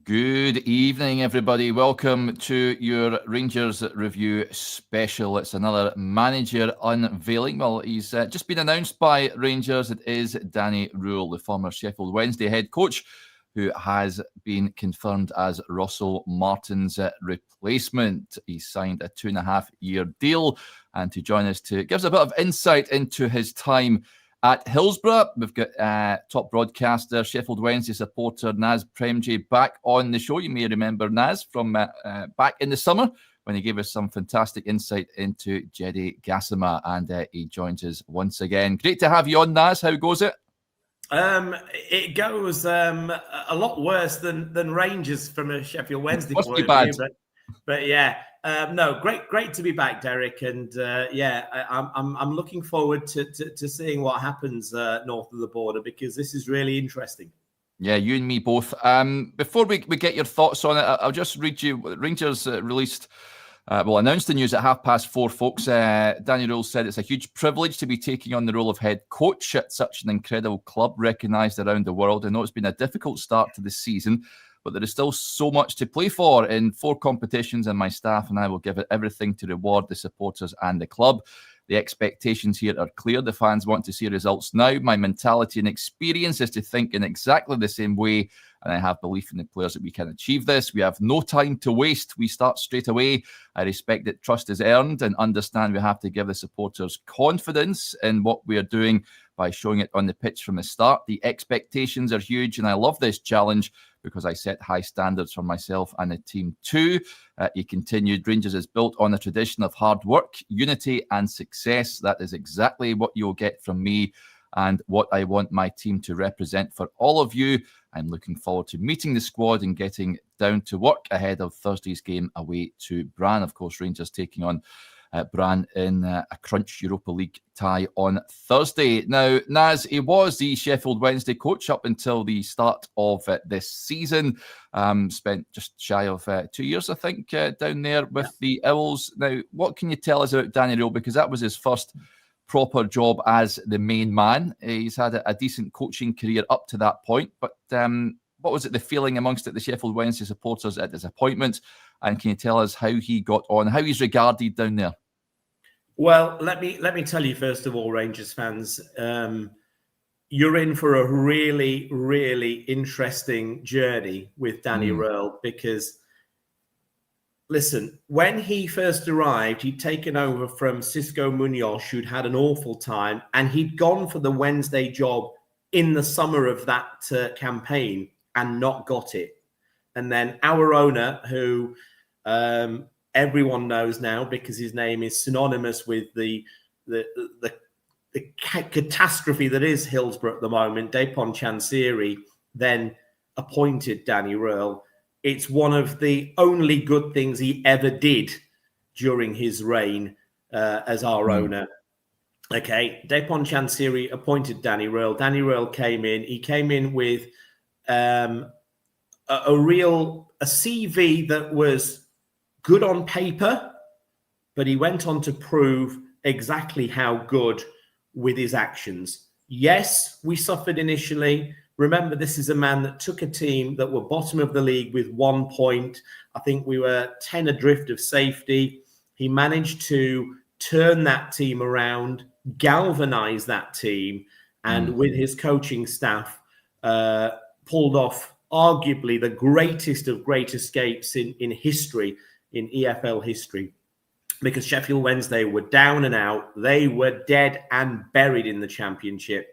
Good evening, everybody. Welcome to your Rangers Review special. It's another manager unveiling. Well, he's just been announced by Rangers. It is Danny Rohl, the former Sheffield Wednesday head coach, who has been confirmed as Russell Martin's replacement. He signed a 2.5-year deal. And to join us to give us a bit of insight into his time at Hillsborough, we've got top broadcaster, Sheffield Wednesday supporter Naz Premji back on the show. You may remember Naz from back in the summer when he gave us some fantastic insight into Jedi Gassama, and he joins us once again. Great to have you on, Naz. How goes it? It goes a lot worse than Rangers from a Sheffield Wednesday Must point be bad. of view, but yeah, no, great to be back, Derek, and I'm looking forward to seeing what happens north of the border, because this is really interesting. Yeah, you and me both. Before we get your thoughts on it, I'll just read you. Rangers announced the news at 4:30, folks. Danny Rohl said it's a huge privilege to be taking on the role of head coach at such an incredible club, recognised around the world. I know it's been a difficult start to the season, but there is still so much to play for in 4 competitions, and my staff and I will give it everything to reward the supporters and the club. The expectations here are clear. The fans want to see results now. My mentality and experience is to think in exactly the same way, and I have belief in the players that we can achieve this. We have no time to waste. We start straight away. I respect that trust is earned and understand we have to give the supporters confidence in what we are doing by showing it on the pitch from the start. The expectations are huge, and I love this challenge because I set high standards for myself and the team too. He continued, Rangers is built on a tradition of hard work, unity and success. That is exactly what you'll get from me and what I want my team to represent for all of you. I'm looking forward to meeting the squad and getting down to work ahead of Thursday's game away to Brann. Of course, Rangers taking on Brann in a crunch Europa League tie on Thursday. Now, Naz, he was the Sheffield Wednesday coach up until the start of this season. Spent just shy of 2 years, I think, down there with the Owls. Now, what can you tell us about Danny Rohl? Because that was his first proper job as the main man. He's had a decent coaching career up to that point, but what was it, the feeling amongst the Sheffield Wednesday supporters at his appointment? And can you tell us how he got on, how he's regarded down there? Well, let me tell you, first of all, Rangers fans, you're in for a really, really interesting journey with Danny Rohl, because, listen, when he first arrived, he'd taken over from Cisco Munoz, who'd had an awful time, and he'd gone for the Wednesday job in the summer of that campaign and not got it. And then our owner, who everyone knows now because his name is synonymous with the catastrophe that is Hillsborough at the moment, Dapon Chansiri, then appointed Danny Rohl. It's one of the only good things he ever did during his reign as our owner. Okay, Dapon Chansiri appointed Danny Rohl. Danny Rohl came in. He came in with a CV that was good on paper, but he went on to prove exactly how good with his actions. Yes, we suffered initially. Remember, this is a man that took a team that were bottom of the league with 1 point. I think we were 10 adrift of safety. He managed to turn that team around, galvanize that team, and with his coaching staff, pulled off arguably the greatest of great escapes in history, in EFL history, because Sheffield Wednesday were down and out. They were dead and buried in the Championship.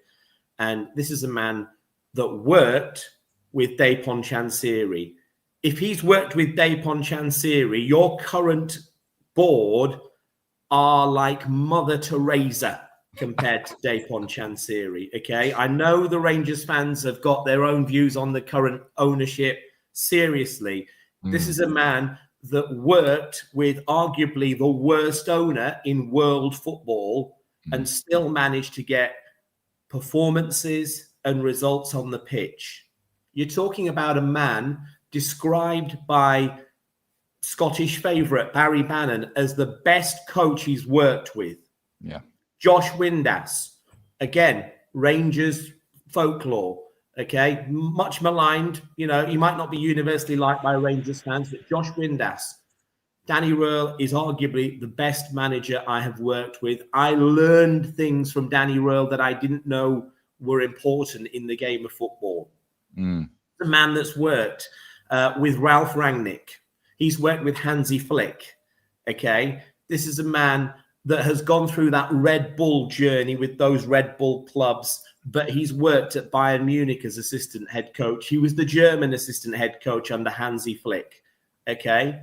And this is a man that worked with Dapon Chansiri. If he's worked with Dapon Chansiri, your current board are like Mother Teresa compared to Dapon Chansiri. Okay, I know the Rangers fans have got their own views on the current ownership. Seriously, this is a man that worked with arguably the worst owner in world football and still managed to get performances and results on the pitch. You're talking about a man described by Scottish favourite Barry Bannon as the best coach he's worked with. Yeah. Josh Windass, again, Rangers folklore. Okay, much maligned. You know, he might not be universally liked by Rangers fans, but Josh Windass, Danny Rohl is arguably the best manager I have worked with. I learned things from Danny Rohl that I didn't know were important in the game of football. The man that's worked with Ralph Rangnick. He's worked with Hansi Flick. Okay, this is a man that has gone through that Red Bull journey with those Red Bull clubs, but he's worked at Bayern Munich as assistant head coach. He was the German assistant head coach under Hansi Flick. Okay.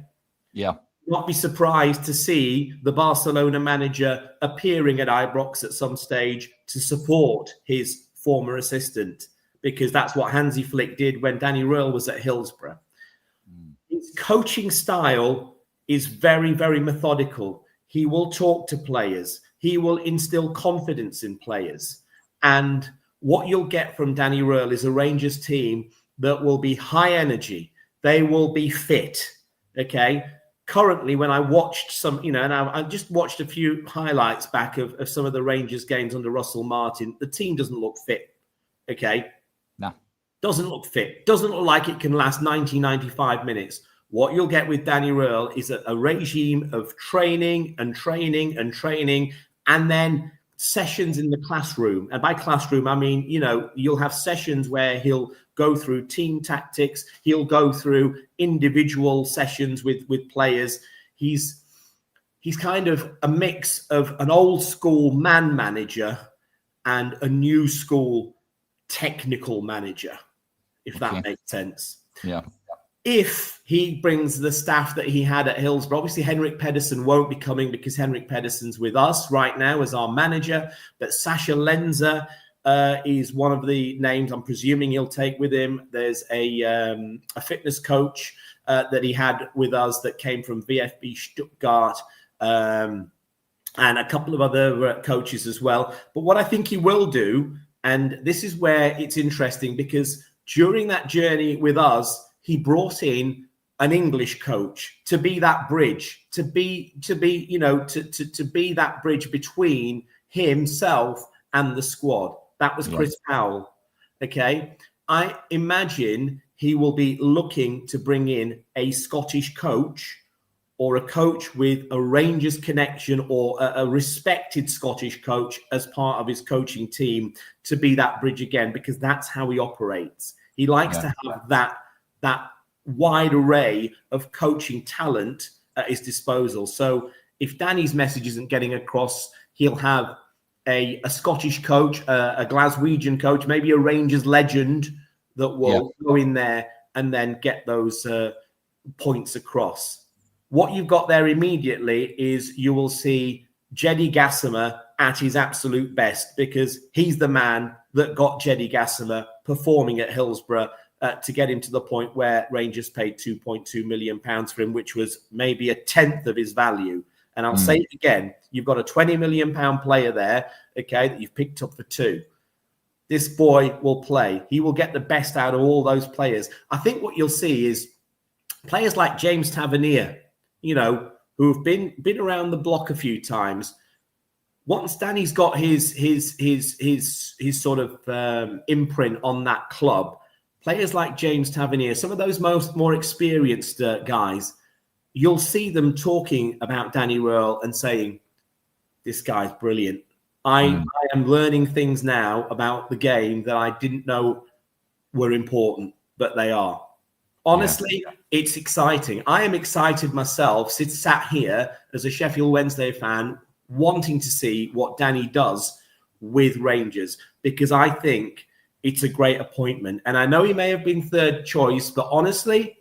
Yeah. Not be surprised to see the Barcelona manager appearing at Ibrox at some stage to support his former assistant, because that's what Hansi Flick did when Danny Rohl was at Hillsborough. His coaching style is very, very methodical. He will talk to players. He will instill confidence in players. And what you'll get from Danny Rohl is a Rangers team that will be high energy. They will be fit. Okay. Currently, when I watched some, you know, and I just watched a few highlights back of some of the Rangers games under Russell Martin, the team doesn't look fit. Okay. No. Doesn't look fit. Doesn't look like it can last 90, 95 minutes. What you'll get with Danny Rohl is a regime of training and training and training, and then sessions in the classroom. And by classroom, I mean, you know, you'll have sessions where he'll go through team tactics. He'll go through individual sessions with players. He's kind of a mix of an old school man manager and a new school technical manager, if that makes sense. Yeah. If he brings the staff that he had at Hillsborough, obviously Henrik Pedersen won't be coming because Henrik Pedersen's with us right now as our manager, but Sasha Lenzer is one of the names I'm presuming he'll take with him. There's a fitness coach that he had with us that came from VfB Stuttgart, and a couple of other coaches as well. But what I think he will do, and this is where it's interesting, because during that journey with us, he brought in an English coach to be that bridge, to be that bridge between himself and the squad. That was Chris Powell. Okay. I imagine he will be looking to bring in a Scottish coach, or a coach with a Rangers connection, or a respected Scottish coach as part of his coaching team, to be that bridge again, because that's how he operates. He likes to have that wide array of coaching talent at his disposal. So if Danny's message isn't getting across, he'll have a Scottish coach, a Glaswegian coach, maybe a Rangers legend that will go in there and then get those points across. What you've got there immediately is you will see Jeddy Gassimer at his absolute best, because he's the man that got Jeddy Gassimer performing at Hillsborough to get him to the point where Rangers paid £2.2 million for him, which was maybe a tenth of his value. And I'll say it again, you've got a £20 million player there, okay, that you've picked up for two. This boy will play. He will get the best out of all those players. I think what you'll see is players like James Tavernier, you know, who've been around the block a few times. Once Danny's got his sort of imprint on that club, players like James Tavernier, some of those more experienced guys, you'll see them talking about Danny Rohl and saying, this guy's brilliant. I am learning things now about the game that I didn't know were important, but they are. Honestly, it's exciting. I am excited myself, sat here as a Sheffield Wednesday fan, wanting to see what Danny does with Rangers, because I think it's a great appointment. And I know he may have been third choice, but honestly,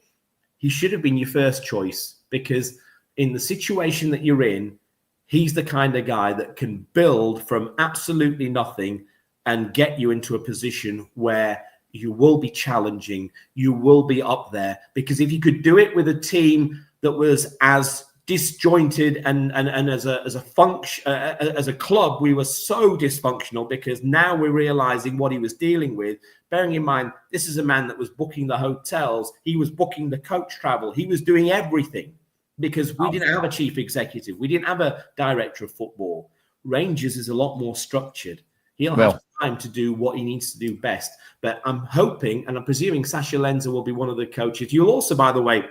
he should have been your first choice, because in the situation that you're in, he's the kind of guy that can build from absolutely nothing and get you into a position where you will be challenging, you will be up there. Because if you could do it with a team that was as disjointed and as a function, as a club, we were so dysfunctional, because now we're realizing what he was dealing with. Bearing in mind, this is a man that was booking the hotels, he was booking the coach travel, he was doing everything, because we didn't have a chief executive, we didn't have a director of football. Rangers is a lot more structured. He'll have time to do what he needs to do best. But I'm hoping, and I'm presuming Sasha Lenzer will be one of the coaches. You'll also, by the way,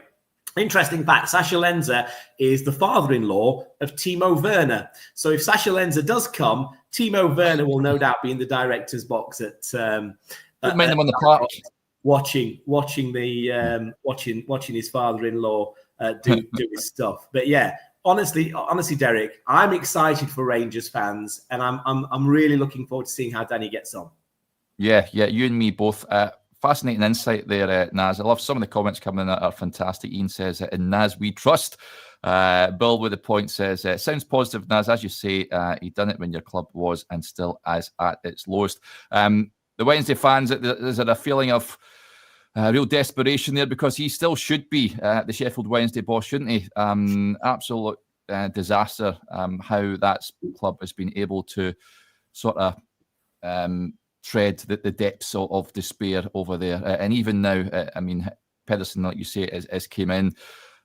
interesting fact, Sasha Lenzer is the father-in-law of Timo Werner. So if Sasha Lenzer does come, Timo Werner will no doubt be in the director's box at don't mind them on the park, watching his father-in-law do his stuff. But yeah, honestly, Derek, I'm excited for Rangers fans, and I'm really looking forward to seeing how Danny gets on. Yeah, you and me both. Fascinating insight there, Naz. I love some of the comments coming in that are fantastic. Ian says, in Naz we trust. Bill with the point says, sounds positive, Naz. As you say, he done it when your club was and still as at its lowest. The Wednesday fans, is there a feeling of real desperation there? Because he still should be the Sheffield Wednesday boss, shouldn't he? Absolute disaster how that club has been able to sort of tread the depths of despair over there. And even now, I mean, Pedersen, like you say, has came in.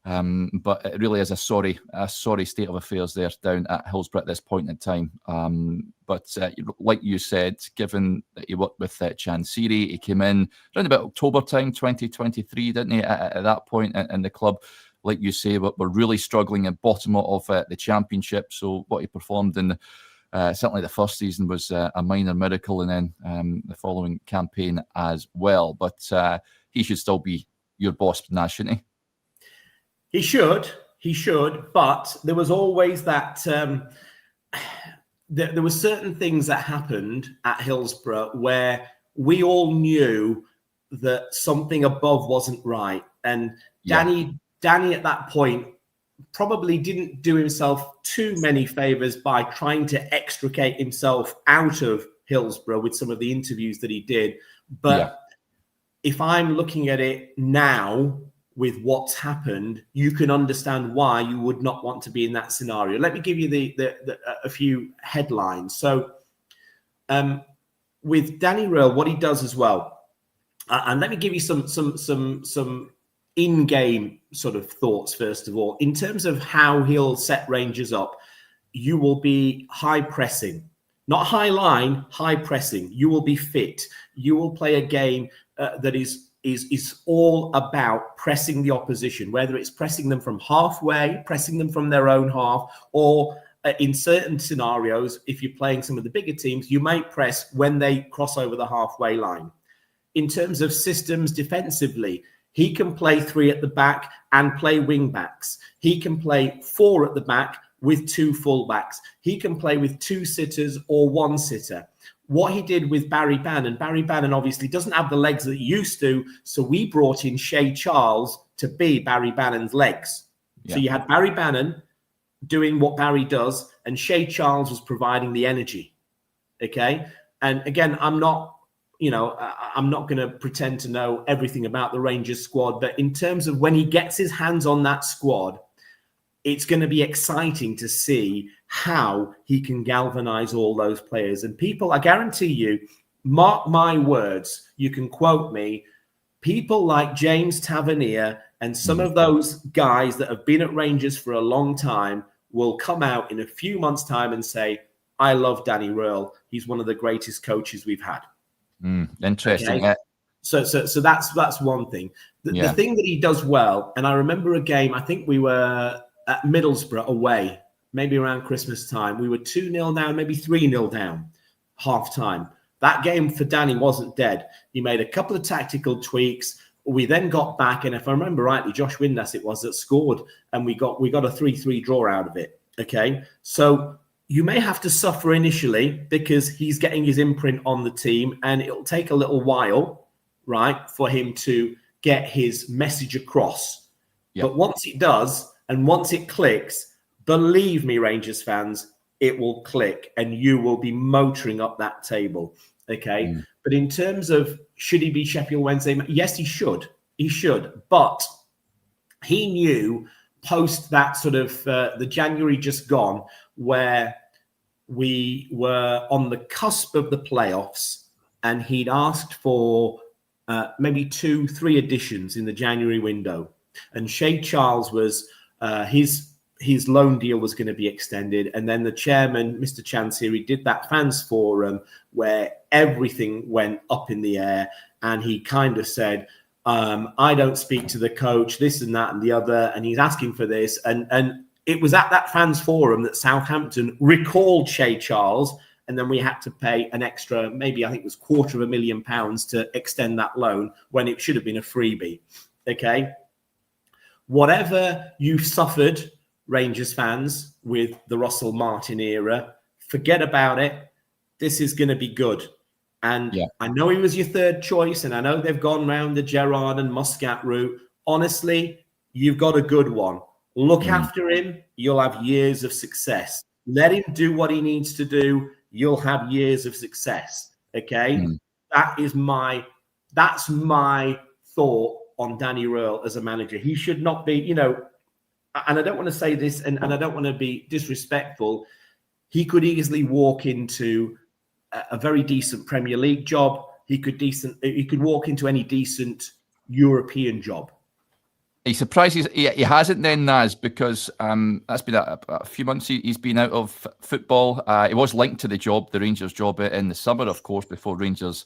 But it really is a sorry state of affairs there down at Hillsborough at this point in time. But like you said, given that he worked with Chansiri, he came in around about October time, 2023, didn't he? At that point in the club, like you say, we're really struggling at bottom of the championship. So what he performed in certainly the first season was a minor miracle, and then the following campaign as well. But he should still be your boss, Naz, shouldn't he? He should, but there was always that. There were certain things that happened at Hillsborough where we all knew that something above wasn't right, and Danny at that point probably didn't do himself too many favors by trying to extricate himself out of Hillsborough with some of the interviews that he did. But if I'm looking at it now with what's happened, you can understand why you would not want to be in that scenario. Let me give you a few headlines. So with Danny Rohl, what he does as well, and let me give you some in-game sort of thoughts, first of all. In terms of how he'll set Rangers up, you will be high pressing, not high line, high pressing. You will be fit. You will play a game that is all about pressing the opposition, whether it's pressing them from halfway, pressing them from their own half, or in certain scenarios, if you're playing some of the bigger teams, you might press when they cross over the halfway line. In terms of systems defensively, he can play 3 at the back and play wing backs. He can play 4 at the back with 2 fullbacks. He can play with 2 sitters or 1 sitter. What he did with Barry Bannon obviously doesn't have the legs that he used to, so we brought in Shea Charles to be Barry Bannon's legs. Yeah. So you had Barry Bannon doing what Barry does, and Shea Charles was providing the energy. Okay? And again, I'm not going to pretend to know everything about the Rangers squad, but in terms of when he gets his hands on that squad, it's going to be exciting to see how he can galvanize all those players. And people, I guarantee you, mark my words, you can quote me, people like James Tavernier and some of those guys that have been at Rangers for a long time will come out in a few months' time and say, I love Danny Rohl. He's one of the greatest coaches we've had. Interesting. Okay? So that's one thing. The thing that he does well, and I remember a game, I think we were at Middlesbrough away, maybe around Christmas time. We were 2-0 down, maybe 3-0 down, half time. That game for Danny wasn't dead. He made a couple of tactical tweaks. We then got back, and if I remember rightly, Josh Windass it was that scored, and we got a 3-3 draw out of it. Okay, so you may have to suffer initially because he's getting his imprint on the team, and it'll take a little while, right, for him to get his message across. Yep. But once it does, and once it clicks, believe me, Rangers fans, it will click, and you will be motoring up that table. Okay. But in terms of should he be Sheffield Wednesday? Yes, he should. He should. But he knew post that sort of the January just gone, where we were on the cusp of the playoffs, and he'd asked for maybe 2-3 additions in the January window. And Shea Charles was his his loan deal was going to be extended. And then the chairman, Mr. Chansiri, did that fans forum where everything went up in the air. And he kind of said, I don't speak to the coach, this and that and the other. And he's asking for this. And it was at that fans forum that Southampton recalled Shea Charles. And then we had to pay an extra, maybe I think it was £250,000 to extend that loan when it should have been a freebie. Okay. Whatever you've suffered, Rangers fans, with the Russell Martin era, forget about it. This is going to be good. And I know he was your third choice, and I know they've gone round the Gerrard and Muscat route. Honestly, you've got a good one. Look after him. You'll have years of success. Let him do what he needs to do. You'll have years of success. Okay? That's my thought on Danny Rohl as a manager. He should not be, and I don't want to say this and I don't want to be disrespectful. He could easily walk into a very decent Premier League job. He could walk into any decent European job. He surprises he hasn't then, Naz, because that's been a few months he's been out of football. He was linked to the Rangers job in the summer, of course, before Rangers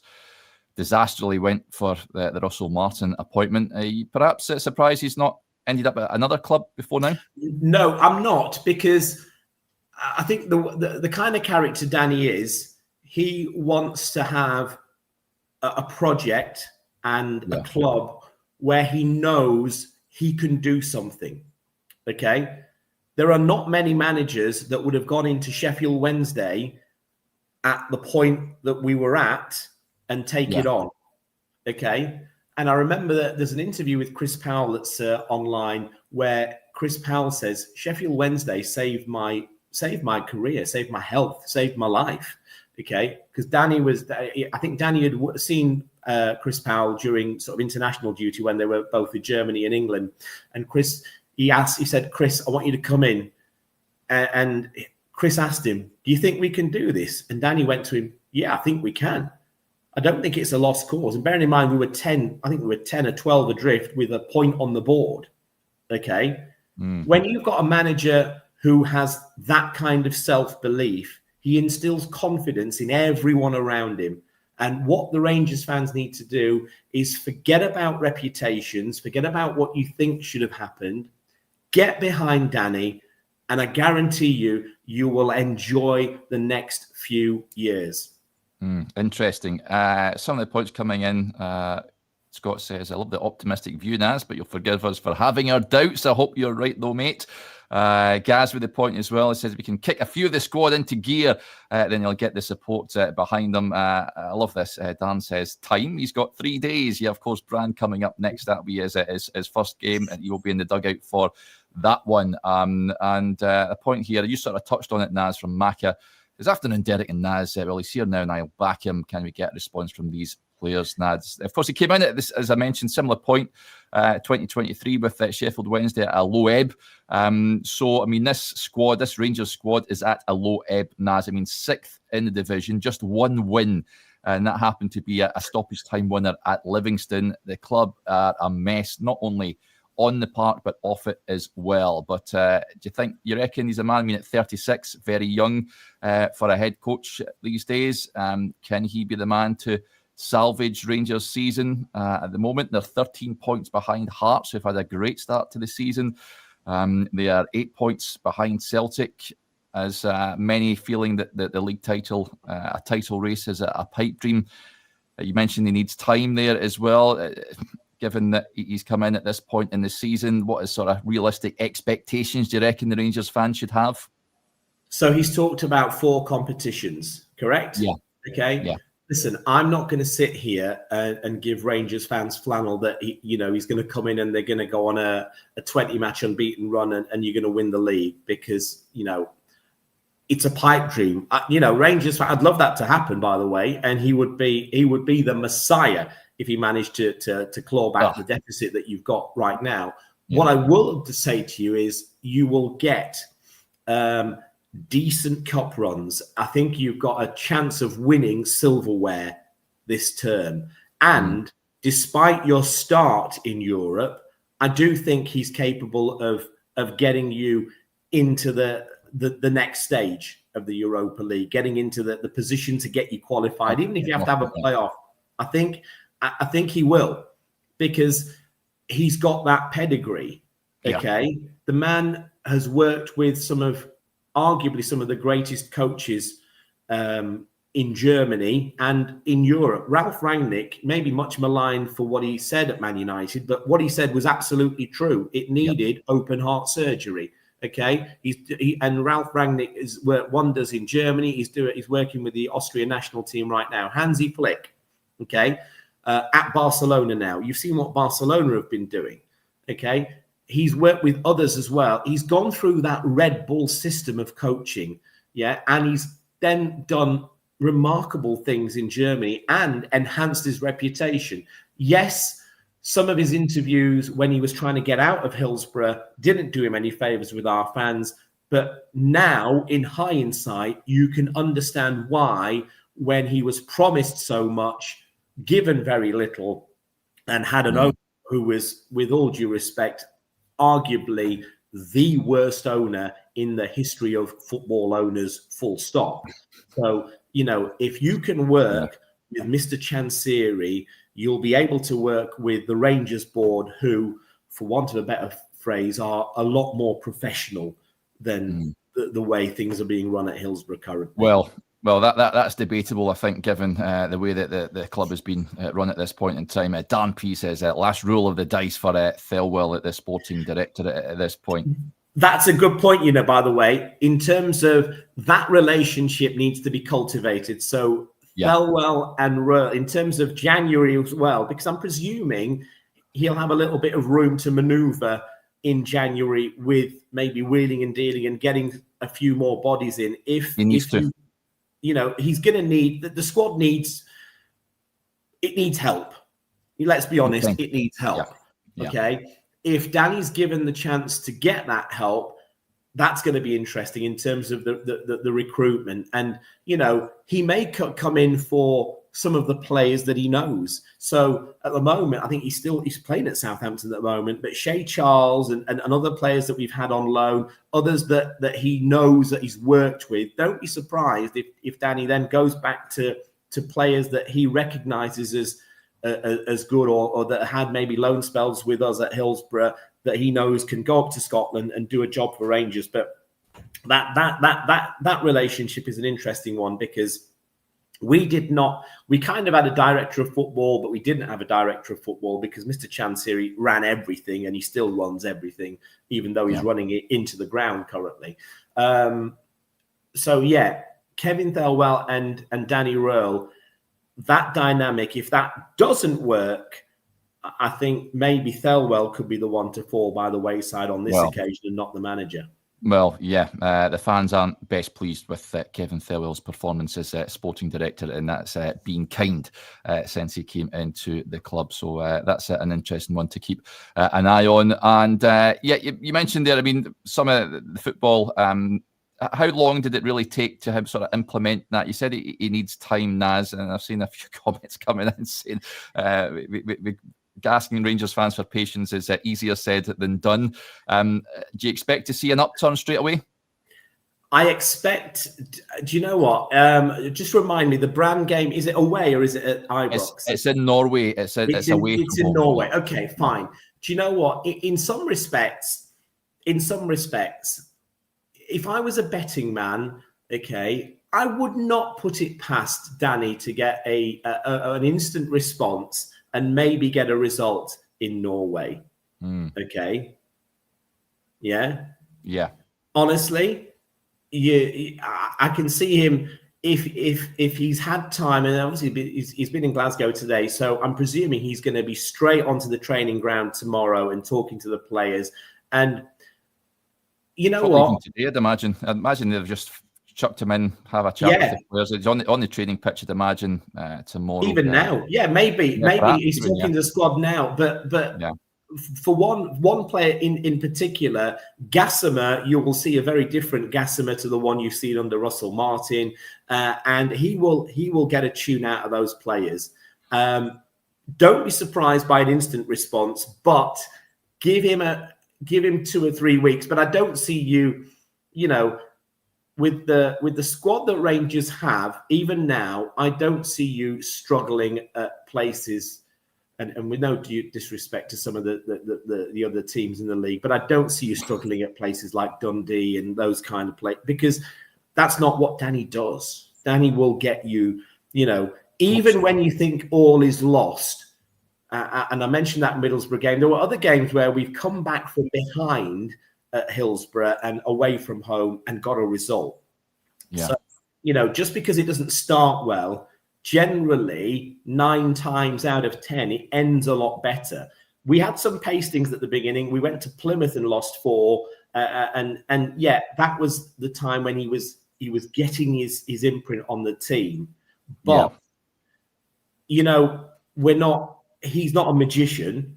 disastrously went for the Russell Martin appointment. Are you perhaps surprised he's not ended up at another club before now? No, I'm not, because I think the kind of character Danny is, he wants to have a project and a club where he knows he can do something. Okay? There are not many managers that would have gone into Sheffield Wednesday at the point that we were at and take it on. Okay? And I remember that there's an interview with Chris Powell that's online where Chris Powell says, Sheffield Wednesday saved my career, saved my health, saved my life. Okay? Because I think Danny had seen Chris Powell during sort of international duty when they were both in Germany and England. And Chris, he said, Chris, I want you to come in. And Chris asked him, do you think we can do this? And Danny went to him, yeah, I think we can. I don't think it's a lost cause. And bearing in mind, we were 10 or 12 adrift with a point on the board. Okay. When you've got a manager who has that kind of self-belief, he instills confidence in everyone around him. And what the Rangers fans need to do is forget about reputations, forget about what you think should have happened, get behind Danny, and I guarantee you will enjoy the next few years. Interesting. Some of the points coming in, Scott says, I love the optimistic view, Naz, but you'll forgive us for having our doubts. I hope you're right, though, mate. Gaz with the point as well. He says, if we can kick a few of the squad into gear, then you'll get the support behind them. I love this. Dan says, time. He's got 3 days. Yeah, of course, Brand coming up next. That'll be his first game, and he'll be in the dugout for that one. And a point here, you sort of touched on it, Naz, from Maka. This afternoon, Derek and Naz, well, he's here now and I'll back him. Can we get a response from these players, Naz? Of course, he came in at this, as I mentioned, similar point, 2023 with Sheffield Wednesday at a low ebb. So, I mean, this Rangers squad is at a low ebb, Naz. I mean, 6th in the division, just one win. And that happened to be a stoppage time winner at Livingston. The club are a mess, not only on the park, but off it as well. But do you reckon he's a man, I mean, at 36, very young for a head coach these days? Can he be the man to salvage Rangers' season? At the moment, they're 13 points behind Hearts, who've had a great start to the season. They are 8 points behind Celtic, as many feeling that the league title, a title race, is a pipe dream. You mentioned he needs time there as well. Given that he's come in at this point in the season, what is sort of realistic expectations do you reckon the Rangers fans should have? So he's talked about 4 competitions, correct? Yeah. Okay. Yeah. Listen, I'm not going to sit here and give Rangers fans flannel that he's going to come in and they're going to go on a 20-match unbeaten run and you're going to win the league, because it's a pipe dream. Rangers. I'd love that to happen, by the way, and he would be the Messiah if he managed to claw back the deficit that you've got right now. Yeah. What I will say to you is you will get decent cup runs. I think you've got a chance of winning silverware this term. And despite your start in Europe, I do think he's capable of getting you into the next stage of the Europa League, getting into the position to get you qualified, even if you have to have a playoff. I think he will, because he's got that pedigree. Okay, the man has worked with arguably some of the greatest coaches in Germany and in Europe. Ralf Rangnick may be much maligned for what he said at Man United, but what he said was absolutely true. It needed open heart surgery. Okay, and Ralf Rangnick has worked wonders in Germany. He's working with the Austrian national team right now. Hansi Flick, okay, at Barcelona now. You've seen what Barcelona have been doing. Okay, he's worked with others as well. He's gone through that Red Bull system of coaching, and he's then done remarkable things in Germany and enhanced his reputation. Yes, some of his interviews when he was trying to get out of Hillsborough didn't do him any favors with our fans. But now, in hindsight, you can understand why, when he was promised so much, given very little, and had an owner who was, with all due respect, arguably the worst owner in the history of football owners, full stop. So, if you can work with Mr. Chansiri, you'll be able to work with the Rangers board, who, for want of a better phrase, are a lot more professional than the way things are being run at Hillsborough currently. Well, that's debatable, I think, given the way that the club has been run at this point in time. Dan P says last roll of the dice for Thelwell at the sporting director at this point. That's a good point, by the way, in terms of that relationship needs to be cultivated. So Thelwell and Rohl, in terms of January as well, because I'm presuming he'll have a little bit of room to maneuver in January with maybe wheeling and dealing and getting a few more bodies in. He's going to need, the squad needs help. Let's be honest, it needs help. Okay. If Danny's given the chance to get that help, that's going to be interesting in terms of the recruitment. And, he may come in for some of the players that he knows. So at the moment, I think he's playing at Southampton at the moment, but Shea Charles and other players that we've had on loan, others that he knows that he's worked with, don't be surprised if Danny then goes back to players that he recognises as good or that had maybe loan spells with us at Hillsborough that he knows can go up to Scotland and do a job for Rangers. But that relationship is an interesting one, because we kind of had a director of football, but we didn't have a director of football because Mr. Chansiri ran everything, and he still runs everything, even though he's running it into the ground currently. Kevin Thelwell and Danny Rohl, that dynamic, if that doesn't work, I think maybe Thelwell could be the one to fall by the wayside on this occasion and not the manager. Well, the fans aren't best pleased with Kevin Thelwell's performance as sporting director, and that's being kind since he came into the club. So that's an interesting one to keep an eye on. And you mentioned there, some of the football. How long did it really take to him sort of implement that? You said he needs time, Naz, and I've seen a few comments coming in saying asking Rangers fans for patience is easier said than done. Do you expect to see an upturn straight away? I expect. Do you know what? Just remind me. The Bram game, is it away or is it at Ibrox? It's in Norway. It's away. It's in Norway. Okay, fine. Do you know what? In some respects, if I was a betting man, okay, I would not put it past Danny to get an instant response and maybe get a result in Norway. Okay. Yeah. Honestly, I can see him if he's had time, and obviously he's been in Glasgow today, so I'm presuming he's going to be straight onto the training ground tomorrow and talking to the players. And you know what? Today, I'd imagine they've just chucked him in, have a chat with the players. He's on the training pitch, I'd imagine, tomorrow. Even now. Maybe he's talking to the squad now. But for one player in particular, Gassimer, you will see a very different Gassimer to the one you've seen under Russell Martin. And he will get a tune out of those players. Don't be surprised by an instant response, but give him 2 or 3 weeks. But I don't see you with the squad that Rangers have, even now, I don't see you struggling at places. And with no disrespect to some of the other teams in the league, but I don't see you struggling at places like Dundee and those kind of places, because that's not what Danny does. Danny will get you, even when you think all is lost. And I mentioned that Middlesbrough game. There were other games where we've come back from behind at Hillsborough and away from home and got a result. Yeah. So, just because it doesn't start well, generally 9 times out of 10 it ends a lot better. We had some pastings at the beginning. We went to Plymouth and lost 4, and that was the time when he was getting his imprint on the team. But he's not a magician,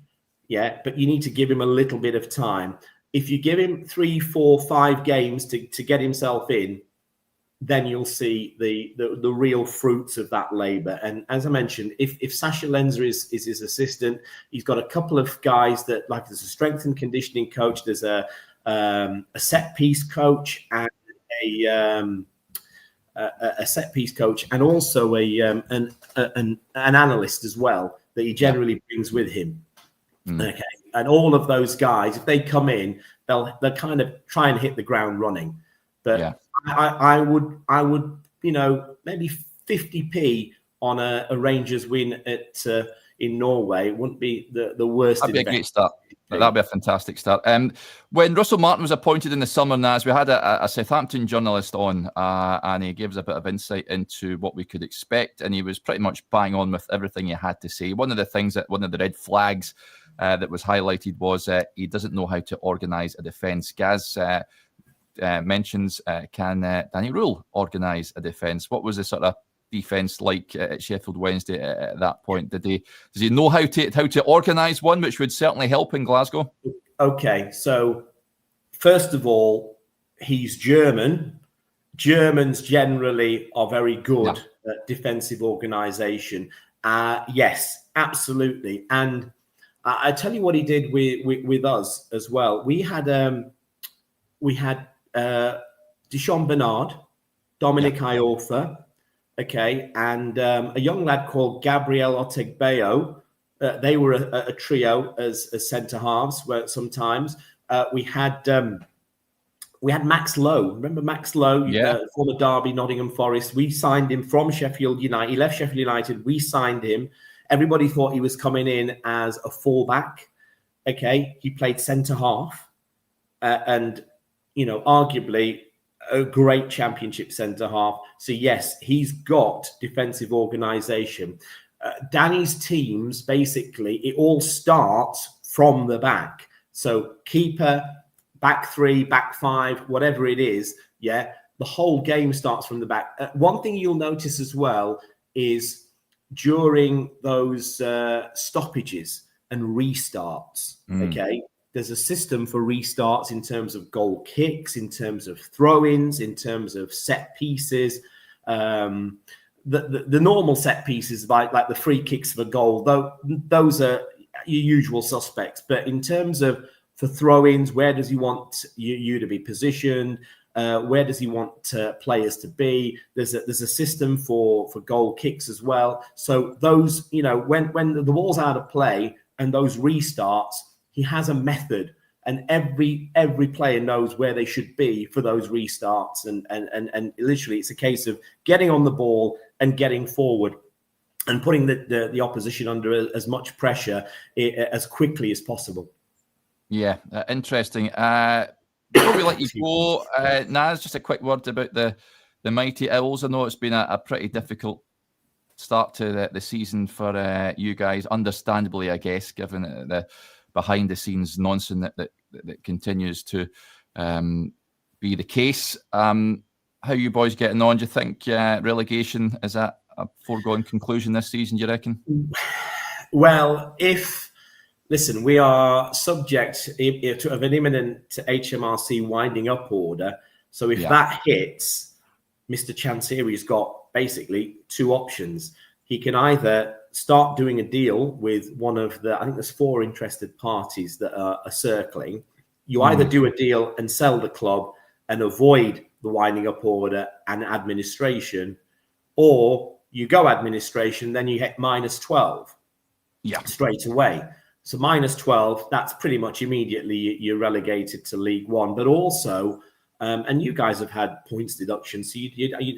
but you need to give him a little bit of time. If you give him 3, 4, 5 games to get himself in, then you'll see the real fruits of that labour. And as I mentioned, if Sasha Lenzer is his assistant, he's got a couple of guys that, like, there's a strength and conditioning coach, there's a set piece coach, and a set piece coach, and also an analyst as well that he generally brings with him. Okay, and all of those guys, if they come in, they'll kind of try and hit the ground running. But I would, maybe 50p on a Rangers win in Norway wouldn't be the worst. That'd be a great start. That'd be a fantastic start. When Russell Martin was appointed in the summer, Naz, we had a Southampton journalist on, and he gave us a bit of insight into what we could expect, and he was pretty much bang on with everything he had to say. One of the red flags that was highlighted was he doesn't know how to organise a defence. Gaz mentions, can Danny Rohl organise a defence? What was the sort of defence like at Sheffield Wednesday at that point? Does he know how to organise one, which would certainly help in Glasgow? Okay, so first of all, he's German. Germans generally are very good at defensive organisation. Yes, absolutely. And I tell you what he did with us as well. We had Deschamps Bernard, Dominic Iorfa, okay, and a young lad called Gabriel Otegbeyo. They were a trio as centre halves. Where sometimes we had Max Lowe. Remember Max Lowe, former Derby, Nottingham Forest. We signed him from Sheffield United. He left Sheffield United. We signed him. Everybody thought he was coming in as a fullback. Okay, he played centre half, and arguably a great championship centre half. So yes, he's got defensive organisation. Danny's teams, basically, it all starts from the back. So keeper, back 3, back 5, whatever it is, the whole game starts from the back. One thing you'll notice as well is during those stoppages and restarts, okay, there's a system for restarts in terms of goal kicks, in terms of throw-ins, in terms of set pieces. The normal set pieces, like the free kicks for goal, though, those are your usual suspects. But in terms of for throw-ins, where does he want you to be positioned? Where does he want players to be? There's a system for goal kicks as well. So those, when the ball's out of play and those restarts, he has a method, and every player knows where they should be for those restarts. And literally, it's a case of getting on the ball and getting forward and putting the opposition under as much pressure as quickly as possible. Yeah, interesting. Before we let you go, Naz, just a quick word about the Mighty Owls. I know it's been a pretty difficult start to the season for you guys, understandably, I guess, given the behind-the-scenes nonsense that continues to be the case. How you boys getting on? Do you think relegation is a foregone conclusion this season, do you reckon? Well, listen, we are subject to an imminent HMRC winding up order. So if that hits, Mr. Chansiri's got basically 2 options. He can either start doing a deal with one of I think there's 4 interested parties that are circling. You either do a deal and sell the club and avoid the winding up order and administration, or you go administration, then you hit minus 12 straight away. So minus 12, that's pretty much immediately you're relegated to League One. But also, and you guys have had points deduction. So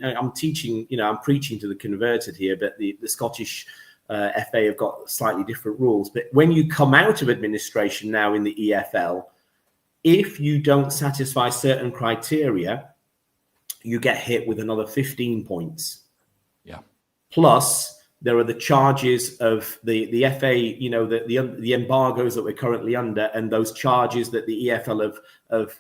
I'm teaching, I'm preaching to the converted here, but the Scottish FA have got slightly different rules. But when you come out of administration now in the EFL, if you don't satisfy certain criteria, you get hit with another 15 points. Yeah. Plus, there are the charges of the FA, the embargoes that we're currently under, and those charges that the EFL have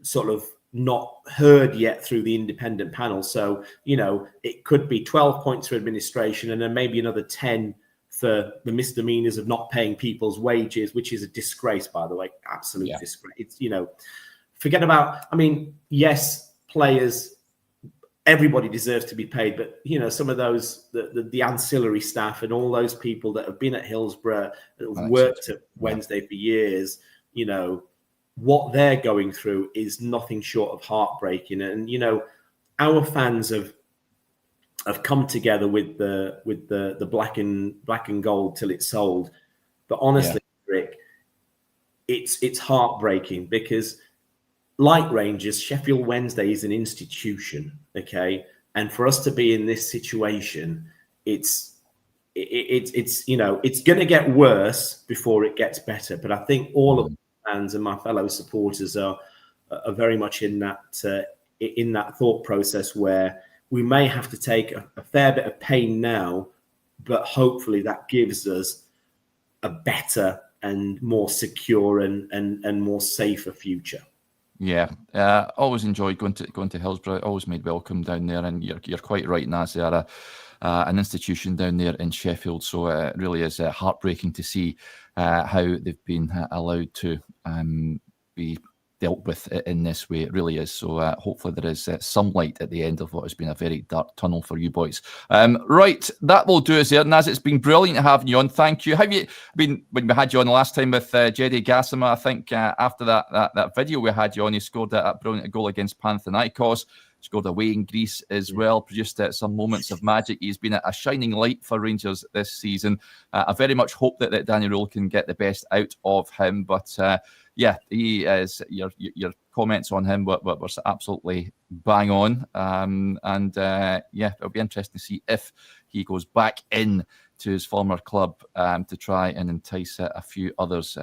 sort of not heard yet through the independent panel. So, it could be 12 points for administration and then maybe another 10 for the misdemeanors of not paying people's wages, which is a disgrace, by the way, absolute disgrace. It's, forget about, yes, players, everybody deserves to be paid, but some of those, the ancillary staff and all those people that have been at Hillsborough, that have worked at Wednesday for years, what they're going through is nothing short of heartbreaking. And our fans have come together with the black and gold till it's sold. But honestly, Rick, it's heartbreaking because, like Rangers, Sheffield Wednesday is an institution, okay? And for us to be in this situation, it's going to get worse before it gets better. But I think all of the fans and my fellow supporters are very much in that thought process where we may have to take a fair bit of pain now, but hopefully that gives us a better and more secure and more safer future. Yeah, always enjoyed going to Hillsborough. Always made welcome down there, and you're quite right, Naz. They are an institution down there in Sheffield, so it really is heartbreaking to see how they've been allowed to be dealt with in this way. It really is. So hopefully there is some light at the end of what has been a very dark tunnel for you boys. Right, that will do us there. Naz, it's been brilliant having you on. Thank you. Have you been, when we had you on the last time with Jedi Gassama, I think after that video we had you on, he scored a brilliant goal against Panathinaikos, scored away in Greece as well, produced some moments of magic. He's been a shining light for Rangers this season. I very much hope that Danny Rohl can get the best out of him, but yeah, he is. Your comments on him were absolutely bang on, yeah, it'll be interesting to see if he goes back in to his former club to try and entice a few others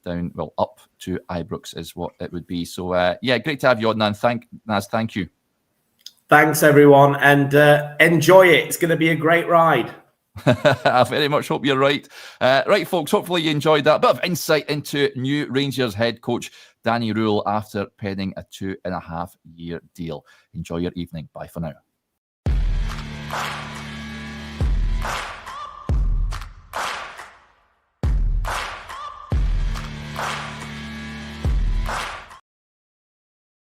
down, well, up to Ibrox is what it would be. So yeah, great to have you on, Naz. Thank you. Thanks, everyone, and enjoy it. It's going to be a great ride. I very much hope you're right. Right, folks, hopefully you enjoyed that bit of insight into new Rangers head coach Danny Rohl after penning a 2.5-year deal. Enjoy your evening. Bye for now.